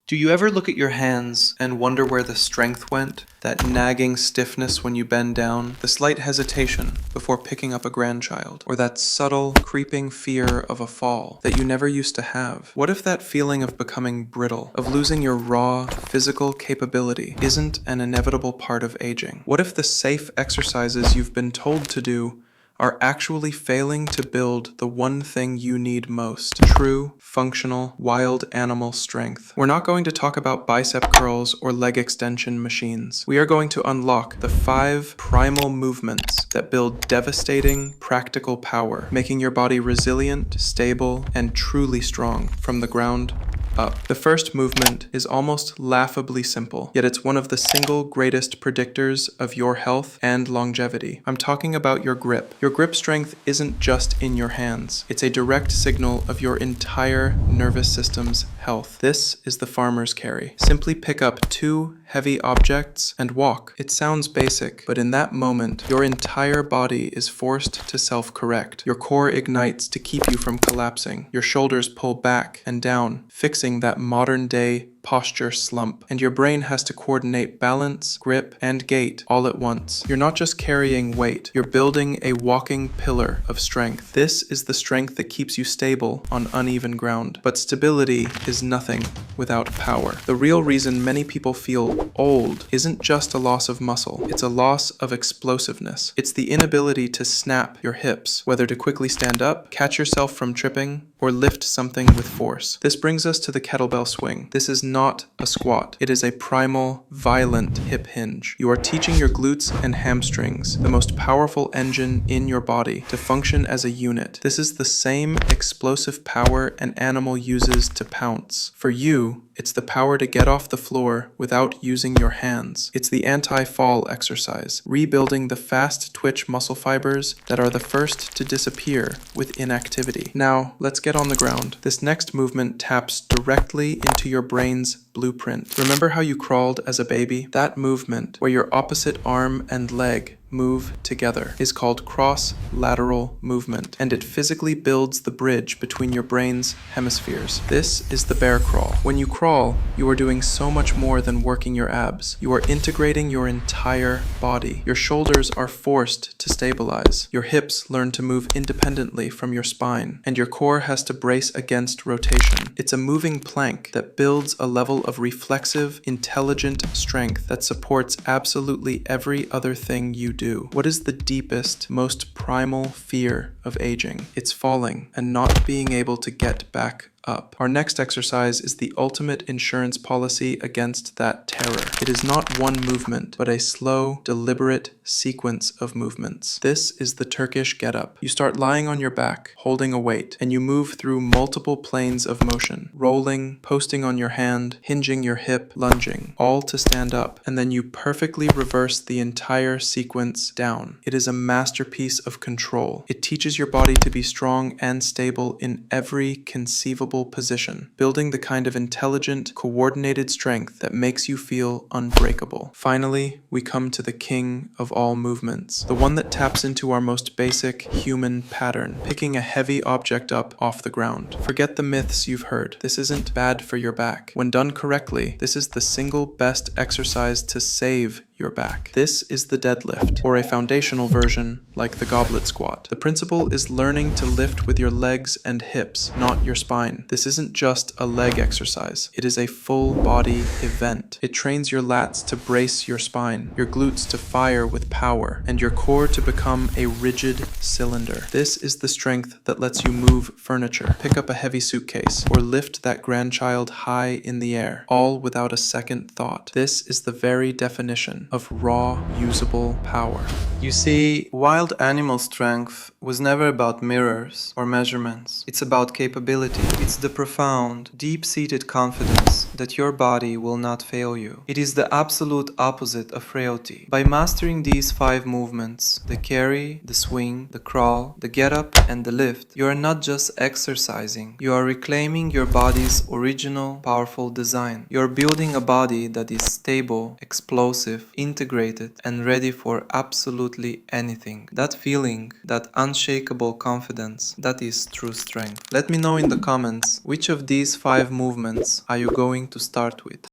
Do you ever look at your hands and wonder where the strength went? That nagging stiffness when you bend down, the slight hesitation before picking up a grandchild, or that subtle, creeping fear of a fall that you never used to have? What if that feeling of becoming brittle, of losing your raw, physical capability, isn't an inevitable part of aging? What if the safe exercises you've been told to do are actually failing to build the one thing you need most: true, functional, wild animal strength? We're not going to talk about bicep curls or leg extension machines. We are going to unlock the 5 primal movements that build devastating, practical power, making your body resilient, stable, and truly strong from the ground up. The first movement is almost laughably simple, yet it's one of the single greatest predictors of your health and longevity. I'm talking about your grip. Your grip strength isn't just in your hands. It's a direct signal of your entire nervous system's health. This is the farmer's carry. Simply pick up 2 heavy objects and walk. It sounds basic, but in that moment, your entire body is forced to self-correct. Your core ignites to keep you from collapsing. Your shoulders pull back and down, fixing that modern-day posture slump, and your brain has to coordinate balance, grip, and gait all at once. You're not just carrying weight, you're building a walking pillar of strength. This is the strength that keeps you stable on uneven ground. But stability is nothing without power. The real reason many people feel old isn't just a loss of muscle, it's a loss of explosiveness. It's the inability to snap your hips, whether to quickly stand up, catch yourself from tripping, or lift something with force. This brings us to the kettlebell swing. This is not a squat. It is a primal, violent hip hinge. You are teaching your glutes and hamstrings, the most powerful engine in your body, to function as a unit. This is the same explosive power an animal uses to pounce. For you, it's the power to get off the floor without using your hands. It's the anti-fall exercise, rebuilding the fast twitch muscle fibers that are the first to disappear with inactivity. Now, let's get on the ground. This next movement taps directly into your brain's blueprint. Remember how you crawled as a baby? That movement, where your opposite arm and leg move together, is called cross-lateral movement, and it physically builds the bridge between your brain's hemispheres. This is the bear crawl. When you crawl, you are doing so much more than working your abs. You are integrating your entire body. Your shoulders are forced to stabilize. Your hips learn to move independently from your spine, and your core has to brace against rotation. It's a moving plank that builds a level of reflexive, intelligent strength that supports absolutely every other thing you do. What is the deepest, most primal fear of aging? It's falling and not being able to get back up. Our next exercise is the ultimate insurance policy against that terror. It is not one movement, but a slow, deliberate sequence of movements. This is the Turkish Get-Up. You start lying on your back, holding a weight, and you move through multiple planes of motion, rolling, posting on your hand, hinging your hip, lunging, all to stand up, and then you perfectly reverse the entire sequence down. It is a masterpiece of control. It teaches your body to be strong and stable in every conceivable position, building the kind of intelligent, coordinated strength that makes you feel unbreakable. Finally, we come to the king of all movements, the one that taps into our most basic human pattern, picking a heavy object up off the ground. Forget the myths you've heard. This isn't bad for your back. When done correctly, this is the single best exercise to save your back. This is the deadlift, or a foundational version like the Goblet Squat. The principle is learning to lift with your legs and hips, not your spine. This isn't just a leg exercise. It is a full body event. It trains your lats to brace your spine, your glutes to fire with power, and your core to become a rigid cylinder. This is the strength that lets you move furniture, pick up a heavy suitcase, or lift that grandchild high in the air, all without a second thought. This is the very definition of raw, usable power. You see, wild animal strength was never about mirrors or measurements. It's about capability. It's the profound, deep-seated confidence that your body will not fail you. It is the absolute opposite of frailty. By mastering these 5 movements, the carry, the swing, the crawl, the get up, and the lift, you are not just exercising. You are reclaiming your body's original, powerful design. You are building a body that is stable, explosive, integrated, and ready for absolutely anything. That feeling, that unshakable confidence, that is true strength. Let me know in the comments which of these 5 movements are you going to start with.